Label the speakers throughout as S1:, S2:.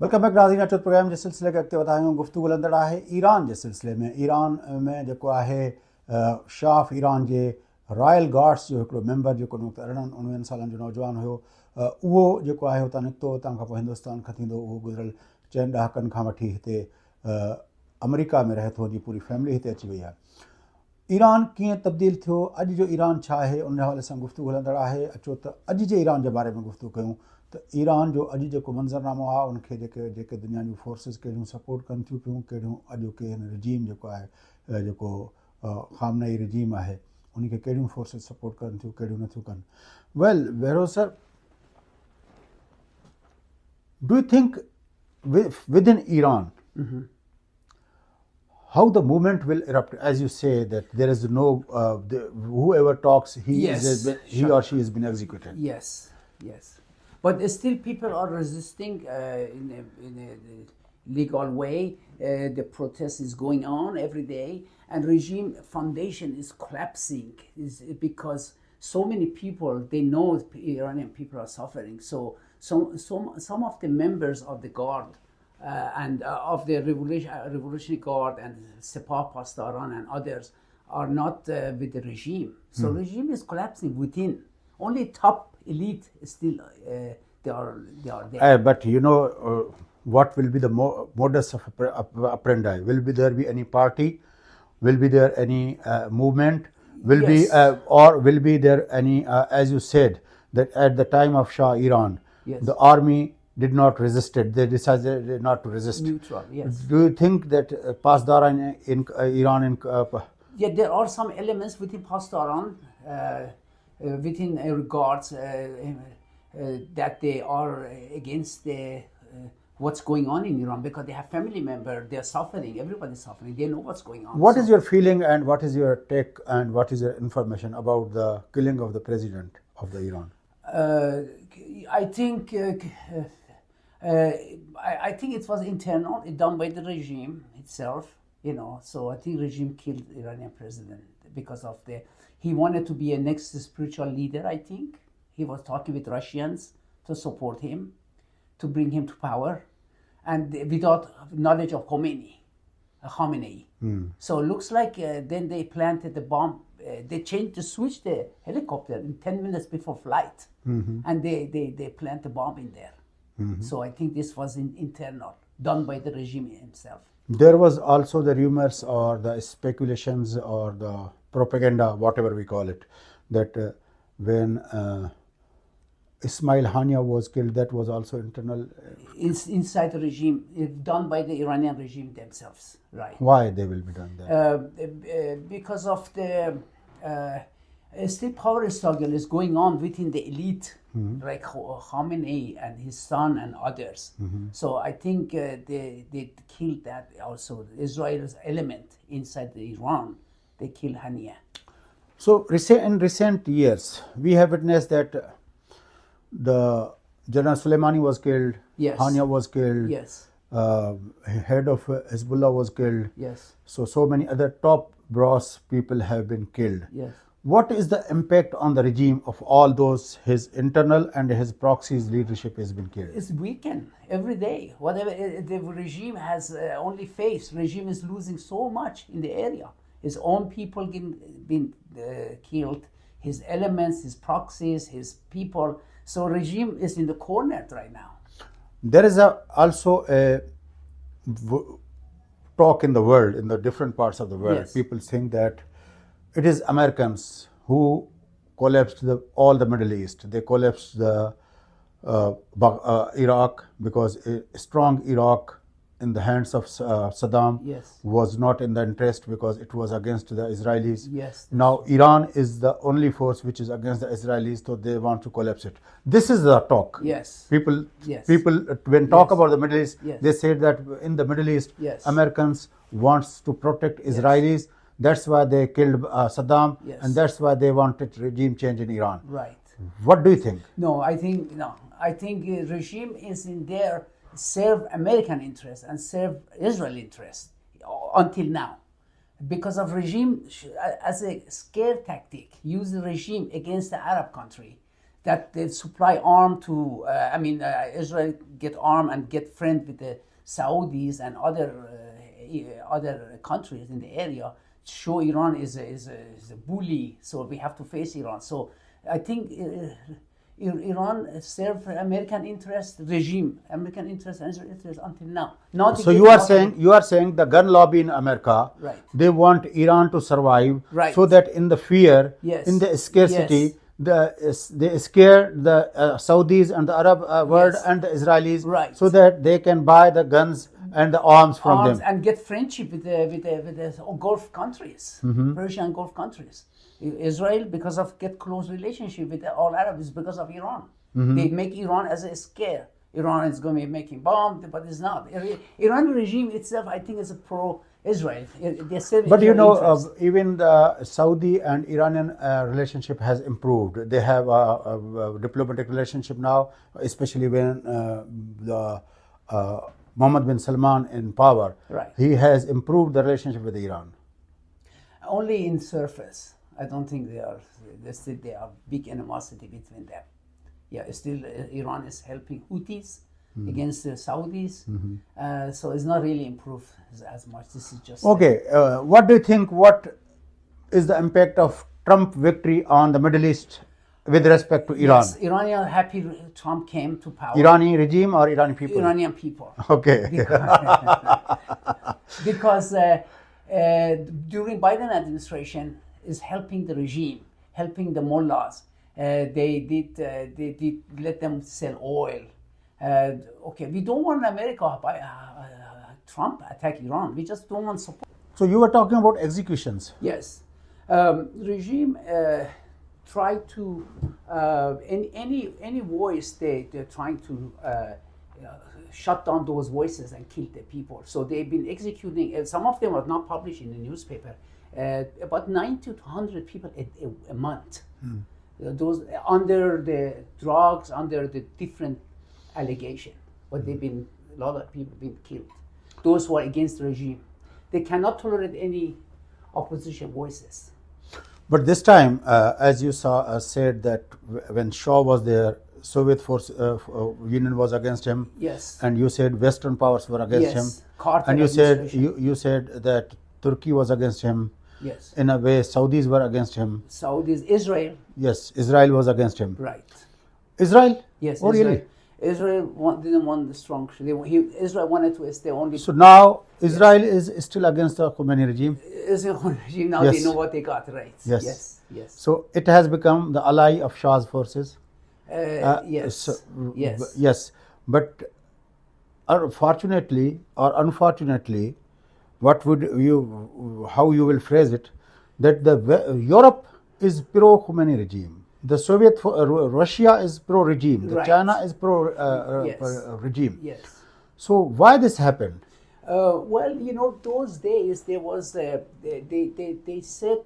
S1: Welcome back नाज़रीन अचो programme जे सिलसिले खे अॻिते वधायूं गुफ़्तगू हलंदड़ आहे ईरान जे सिलसिले में। ईरान में जेको आहे Shah of Iran J royal guards जो हिकिड़ो मेंबर जेको 19 सालनि जो नौजवान हुयो, उहो जेको आहे हुतां निकितो, हुतां खां पोइ हिंदुस्तान खां थींदो उहो गुज़िरियल 4 ॾहाकनि खां वठी हिते अमेरिका में रहे थो, जी पूरी फैमिली हिते अची वई आहे। ईरान कीअं तब्दील थियो, अॼु जो ईरान छा आहे, उन हवाले सां गुफ़्तगू हलंदड़ आहे। अचो त अॼु जे ईरान जे बारे में गुफ़्तगू कयूं त ईरान जो अॼु जेको मंज़रनामो आहे उनखे जेके दुनिया जूं फोर्सिस कहिड़ियूं सपोर्ट कनि थियूं पियूं, कहिड़ियूं अॼोके हिन रिजीम जेको आहे जेको खामनई रिजीम आहे उनखे कहिड़ियूं फोर्सिस सपोर्ट कनि थियूं, कहिड़ियूं नथियूं कनि। Well Behroz sir, do you think within Iran, how the movement will erupt? As you say that there is no whoever talks, he or she has been executed.
S2: Yes. But still people are resisting in a legal way. The protest is going on every day, and regime foundation is collapsing because so many people, they know Iranian people are suffering. So some of the members of the guard and of the Revolutionary Guard and Sepah Pastaran and others are not with the regime. So regime is collapsing within. Only top elite is still they are there.
S1: But you know what will be the modus of operandi? Will there be any party? Will be there any movement? Will be there any as you said that at the time of Shah Iran, the army did not resist it. They decided not to resist.
S2: Neutral, yes.
S1: Do you think that Pasdaran in Iran
S2: there are some elements within Pasdaran within regards that they are against the what's going on in Iran, because they have family members, they are suffering, everybody's suffering, they know what's going on.
S1: What is your feeling and what is your take and what is your information about the killing of the president of the Iran?
S2: I think I think it was internal, done by the regime itself, so I think regime killed the Iranian president because of he wanted to be a next spiritual leader. I think he was talking with Russians to support him, to bring him to power, and without knowledge of Khamenei. So it looks like then they planted the bomb. They switched the helicopter in 10 minutes before flight, and they planted the bomb in there. So I think this was internal, done by the regime himself.
S1: There was also the rumors or the speculations or the propaganda, whatever we call it, that when Ismail Hania was killed, that was also internal.
S2: Inside the regime, done by the Iranian regime themselves, right?
S1: Why they will be done that?
S2: Because of the still power struggle is going on within the elite, like Khamenei and his son and others. So I think they killed that also. Israel's element inside Iran, they killed Hania.
S1: So in recent years, we have witnessed that the General Soleimani was killed, Hania was killed, head of Hezbollah was killed. So many other top brass people have been killed. What is the impact on the regime of all those, his internal and his proxies leadership has been killed?
S2: It's weakened every day. Whatever the regime has only faced, regime is losing so much in the area. His own people been killed, his elements, his proxies, his people. So regime is in the corner right now.
S1: There is also a talk in the world, in the different parts of the world. People think that it is Americans who collapsed all the Middle East. They collapsed the Iraq because a strong Iraq in the hands of Saddam was not in the interest because it was against the Israelis. Now Iran is the only force which is against the Israelis, so they want to collapse it. This is the talk. People when talk about the Middle East, they say that in the Middle East, Americans wants to protect Israelis. That's why they killed Saddam, and that's why they wanted regime change in Iran.
S2: Right.
S1: What do you think?
S2: I think regime is in there serve American interests and serve Israel interests until now, because of regime as a scare tactic, use the regime against the Arab country. that they supply arm to, Israel get arm and get friend with the Saudis and other countries in the area, show Iran is a bully, so we have to face Iran. So I think Iran serve American interest regime, American interest and Israel interest until now.
S1: So you are saying the gun lobby in America,
S2: right,
S1: they want Iran to survive,
S2: right,
S1: so that in the fear,
S2: yes,
S1: in the scarcity,
S2: yes,
S1: they scare the Saudis and the Arab world,
S2: yes,
S1: and the Israelis,
S2: right,
S1: so that they can buy the guns and the arms from them
S2: and get friendship with the Gulf countries, Persian Gulf countries. Israel, because of get close relationship with all Arabs, because of Iran. They make Iran as a scare. Iran is going to be making bombs, but it's not. Iran regime itself, I think, is a pro-Israel.
S1: But you know, even the Saudi and Iranian relationship has improved. They have a diplomatic relationship now, especially when the Mohammed bin Salman in power.
S2: Right.
S1: He has improved the relationship with Iran.
S2: Only in surface. I don't think they are big animosity between them. Yeah, still Iran is helping Houthis against the Saudis, so it's not really improved as much. This is just
S1: okay. What do you think? What is the impact of Trump victory on the Middle East with respect to Iran?
S2: Yes, Iranians are happy Trump came to power.
S1: Iranian regime or Iranian people?
S2: Iranian people.
S1: Okay.
S2: Because during Biden administration is helping the regime, helping the mullahs. They did let them sell oil. Okay, we don't want America by Trump attack Iran. We just don't want support.
S1: So you were talking about executions.
S2: Yes, regime try to any voice they're trying to shut down those voices and kill the people. So they've been executing. Some of them are not published in the newspaper. About 90 to 100 people a month. Those under the drugs, under the different allegation, but a lot of people been killed. Those who are against the regime, they cannot tolerate any opposition voices.
S1: But this time, as you said that when Shah was there, Soviet force Union was against him.
S2: Yes.
S1: And you said Western powers were against him.
S2: Carter
S1: and you said that Turkey was against him.
S2: Yes.
S1: In a way, Saudis were against him.
S2: Saudis, Israel.
S1: Yes, Israel was against him.
S2: Right.
S1: Israel?
S2: Yes.
S1: Oh,
S2: Israel.
S1: really?
S2: Israel didn't want the strong. Israel wanted to stay only.
S1: So now Israel is still against the Khomeini regime.
S2: Israel regime now they know what they got right.
S1: Yes.
S2: Yes.
S1: So it has become the ally of Shah's forces.
S2: Yes.
S1: Yes. But fortunately or unfortunately, how you will phrase it, that Europe is pro-Khomeini regime. The Russia is pro-regime. The China is pro-regime.
S2: Yes.
S1: So why this happened?
S2: Well, those days there was they said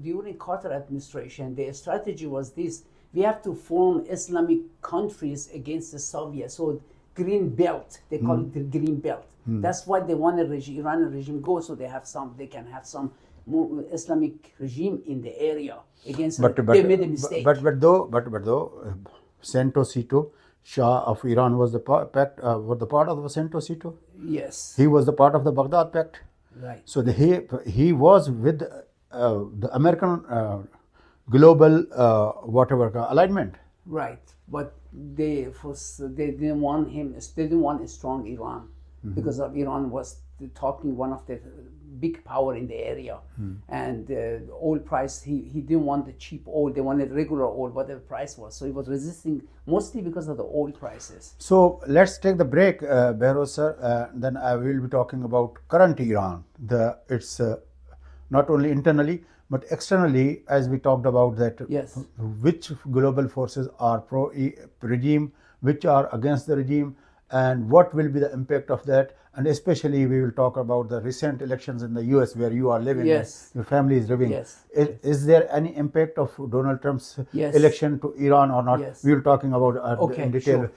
S2: during Carter administration their strategy was this: we have to form Islamic countries against the Soviets. So Green Belt, they call it the Green Belt. That's why they wanted Iranian regime go, so they can have some more Islamic regime in the area against. They made a mistake.
S1: But though Santosito, Shah of Iran was the part of the Santosito.
S2: Yes.
S1: He was the part of the Baghdad Pact.
S2: Right.
S1: So he was with the American global alignment.
S2: Right. But they didn't want him. They didn't want a strong Iran because of Iran was talking one of the big power in the area, and oil price. He didn't want the cheap oil. They wanted regular oil, whatever the price was. So he was resisting mostly because of the oil prices.
S1: So let's take the break, Behrouz sir. Then I will be talking about current Iran. It's not only internally but externally, as we talked about that.
S2: Yes.
S1: Which global forces are pro-regime, which are against the regime, and what will be the impact of that. And especially we will talk about the recent elections in the US where you are living,
S2: yes.
S1: your family is living.
S2: Yes.
S1: Is there any impact of Donald Trump's
S2: yes.
S1: election to Iran or not?
S2: Yes.
S1: We will talking about in detail.
S2: Sure.